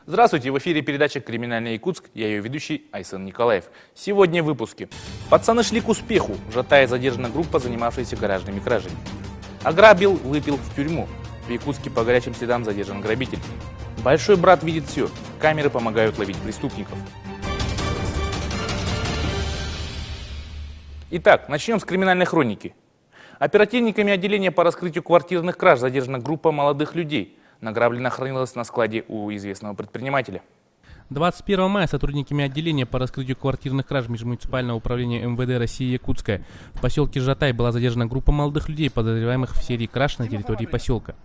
Здравствуйте, в эфире передача «Криминальный Якутск», я ее ведущий Айсен Николаев. Сегодня в выпуске. Пацаны шли к успеху, в Жатае задержана группа, занимавшаяся гаражными кражами. Ограбил, выпил в тюрьму. В Якутске по горячим следам задержан грабитель. Большой брат видит все, камеры помогают ловить преступников. Итак, начнем с криминальной хроники. Оперативниками отделения по раскрытию квартирных краж задержана группа молодых людей. Награблено хранилось на складе у известного предпринимателя. 21 мая сотрудниками отделения по раскрытию квартирных краж Межмуниципального управления МВД России Якутская в поселке Жатай была задержана группа молодых людей, подозреваемых в серии краж на территории поселка.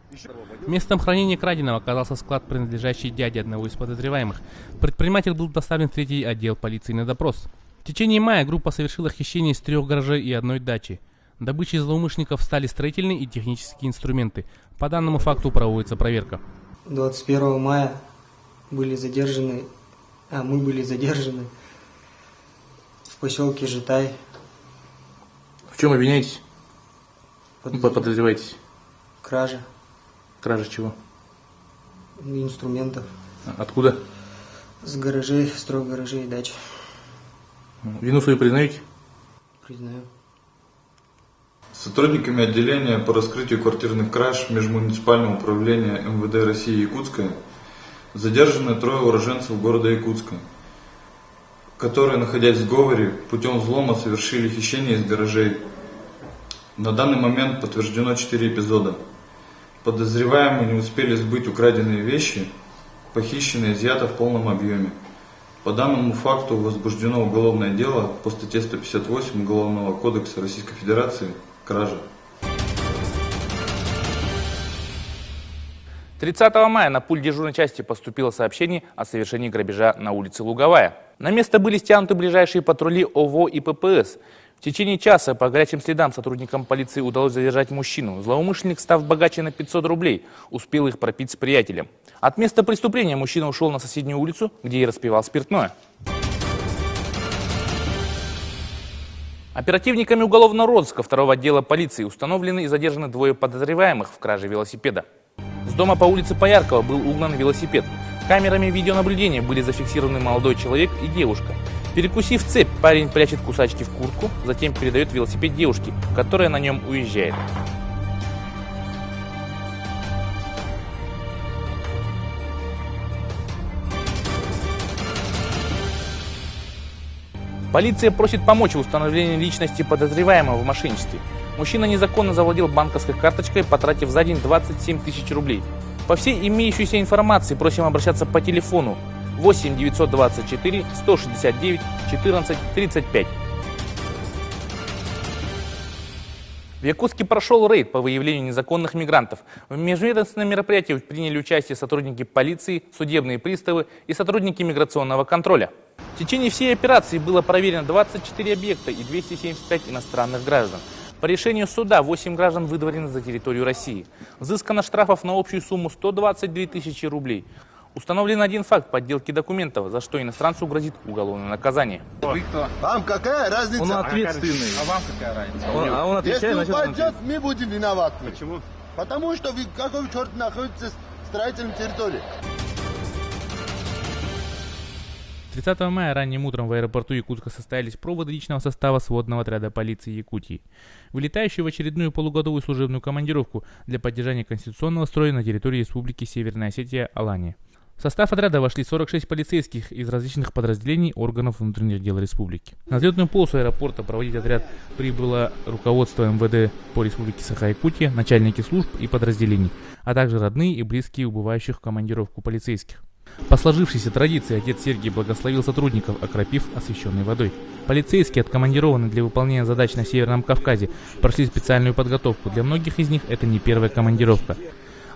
Местом хранения краденого оказался склад, принадлежащий дяде одного из подозреваемых. Предприниматель был доставлен в 3-й отдел полиции на допрос. В течение мая группа совершила хищение из 3 гаражей и 1 дачи. Добычей злоумышленников стали строительные и технические инструменты. По данному факту проводится проверка. 21 мая мы были задержаны в поселке Жатай. В чем обвиняетесь? Подозреваетесь? Кража. Кража чего? Инструментов. Откуда? С гаражей, с 3 гаражей и дач. Вину свою признаете? Признаю. Сотрудниками отделения по раскрытию квартирных краж Межмуниципального управления МВД России Якутская задержаны 3 уроженцев города Якутска, которые, находясь в сговоре, путем взлома совершили хищение из гаражей. На данный момент подтверждено 4 эпизода. Подозреваемые не успели сбыть украденные вещи, похищенное изъято в полном объеме. По данному факту возбуждено уголовное дело по статье 158 Уголовного кодекса Российской Федерации «Кража». 30 мая на пульт дежурной части поступило сообщение о совершении грабежа на улице Луговая. На место были стянуты ближайшие патрули ОВО и ППС. В течение часа по горячим следам сотрудникам полиции удалось задержать мужчину. Злоумышленник, став богаче на 500 рублей, успел их пропить с приятелем. От места преступления мужчина ушел на соседнюю улицу, где и распивал спиртное. Оперативниками уголовного розыска 2-го отдела полиции установлены и задержаны 2 подозреваемых в краже велосипеда. С дома по улице Пояркова был угнан велосипед. Камерами видеонаблюдения были зафиксированы молодой человек и девушка. Перекусив цепь, парень прячет кусачки в куртку, затем передает велосипед девушке, которая на нем уезжает. Полиция просит помочь в установлении личности подозреваемого в мошенничестве. Мужчина незаконно завладел банковской карточкой, потратив за день 27 тысяч рублей. По всей имеющейся информации просим обращаться по телефону 8 924 169 14 35. В Якутске прошел рейд по выявлению незаконных мигрантов. В межведомственном мероприятии приняли участие сотрудники полиции, судебные приставы и сотрудники миграционного контроля. В течение всей операции было проверено 24 объекта и 275 иностранных граждан. По решению суда 8 граждан выдворены за территорию России. Взыскано штрафов на общую сумму 122 тысячи рублей. Установлен 1 факт подделки документов, за что иностранцу грозит уголовное наказание. Вы кто? Вам какая разница? Он ответственный. А вам какая разница? Он отвечает, если упадет, мы будем виноваты. Почему? Потому что вы какой черт находитесь в строительной территории. 30 мая ранним утром в аэропорту Якутска состоялись проводы личного состава сводного отряда полиции Якутии, вылетающий в очередную полугодовую служебную командировку для поддержания конституционного строя на территории Республики Северная Осетия Алания. В состав отряда вошли 46 полицейских из различных подразделений органов внутренних дел республики. На взлетную полосу аэропорта проводить отряд прибыло руководство МВД по Республике Саха-Якутия, начальники служб и подразделений, а также родные и близкие убывающих в командировку полицейских. По сложившейся традиции отец Сергий благословил сотрудников, окропив освященной водой. Полицейские, откомандированные для выполнения задач на Северном Кавказе, прошли специальную подготовку. Для многих из них это не первая командировка.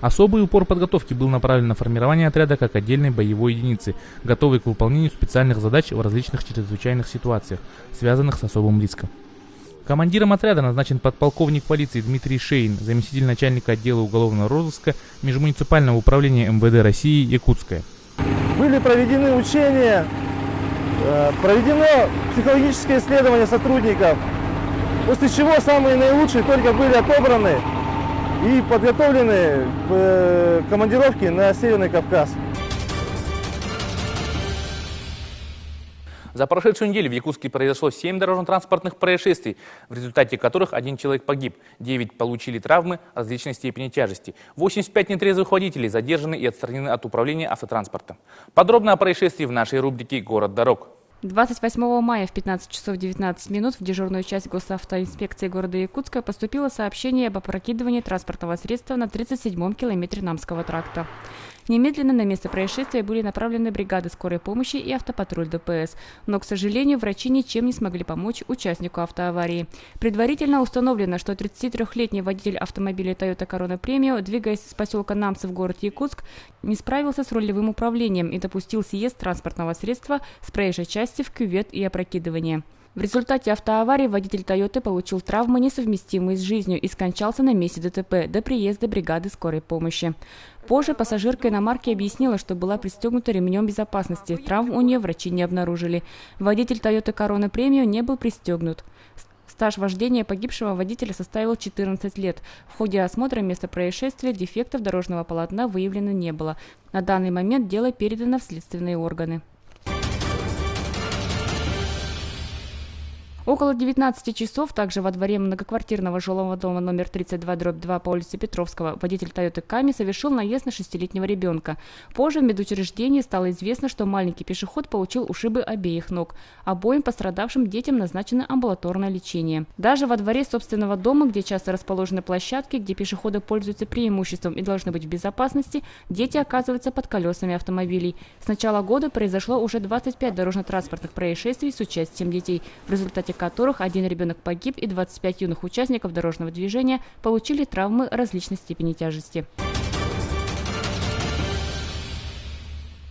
Особый упор подготовки был направлен на формирование отряда как отдельной боевой единицы, готовой к выполнению специальных задач в различных чрезвычайных ситуациях, связанных с особым риском. Командиром отряда назначен подполковник полиции Дмитрий Шейн, заместитель начальника отдела уголовного розыска Межмуниципального управления МВД России Якутская. Были проведены учения, проведено психологическое исследование сотрудников, после чего самые наилучшие только были отобраны и подготовлены к командировке на Северный Кавказ. За прошедшую неделю в Якутске произошло 7 дорожно-транспортных происшествий, в результате которых 1 человек погиб, 9 получили травмы различной степени тяжести. 85 нетрезвых водителей задержаны и отстранены от управления автотранспортом. Подробно о происшествии в нашей рубрике «Город дорог». 28 мая в 15 часов 19 минут в дежурную часть госавтоинспекции города Якутска поступило сообщение об опрокидывании транспортного средства на 37-м километре Намского тракта. Немедленно на место происшествия были направлены бригады скорой помощи и автопатруль ДПС. Но, к сожалению, врачи ничем не смогли помочь участнику автоаварии. Предварительно установлено, что 33-летний водитель автомобиля Toyota Corona Premio, двигаясь с поселка Намцы в город Якутск, не справился с рулевым управлением и допустил съезд транспортного средства с проезжей части в кювет и опрокидывание. В результате автоаварии водитель «Тойоты» получил травмы, несовместимые с жизнью, и скончался на месте ДТП до приезда бригады скорой помощи. Позже пассажирка иномарки объяснила, что была пристегнута ремнем безопасности. Травм у нее врачи не обнаружили. Водитель «Тойоты Corona Premio» не был пристегнут. Стаж вождения погибшего водителя составил 14 лет. В ходе осмотра места происшествия дефектов дорожного полотна выявлено не было. На данный момент дело передано в следственные органы. Около 19 часов также во дворе многоквартирного жилого дома номер 32/2 по улице Петровского водитель Toyota Camry совершил наезд на 6-летнего ребенка. Позже в медучреждении стало известно, что маленький пешеход получил ушибы обеих ног. Обоим пострадавшим детям назначено амбулаторное лечение. Даже во дворе собственного дома, где часто расположены площадки, где пешеходы пользуются преимуществом и должны быть в безопасности, дети оказываются под колесами автомобилей. С начала года произошло уже 25 дорожно-транспортных происшествий с участием детей, в результате которых 1 ребенок погиб и 25 юных участников дорожного движения получили травмы различной степени тяжести.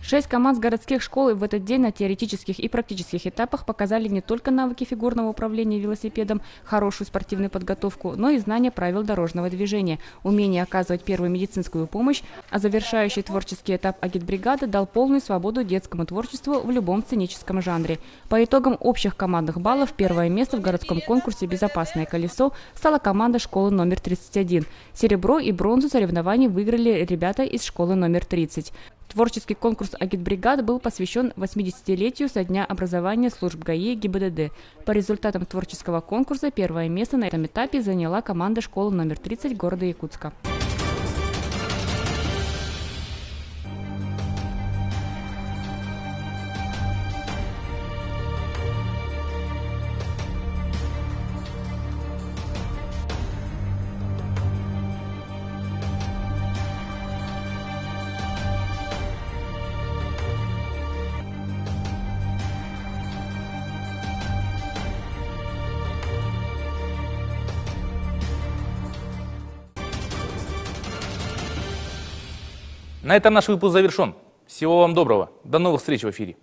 6 команд с городских школ в этот день на теоретических и практических этапах показали не только навыки фигурного управления велосипедом, хорошую спортивную подготовку, но и знания правил дорожного движения, умение оказывать первую медицинскую помощь, а завершающий творческий этап агитбригады дал полную свободу детскому творчеству в любом сценическом жанре. По итогам общих командных баллов первое место в городском конкурсе «Безопасное колесо» стала команда школы номер 31. Серебро и бронзу соревнований выиграли ребята из школы номер 30. Творческий конкурс агитбригады был посвящен 80-летию со дня образования служб ГАИ и ГИБДД. По результатам творческого конкурса первое место на этом этапе заняла команда школы номер 30 города Якутска. На этом наш выпуск завершен. Всего вам доброго. До новых встреч в эфире.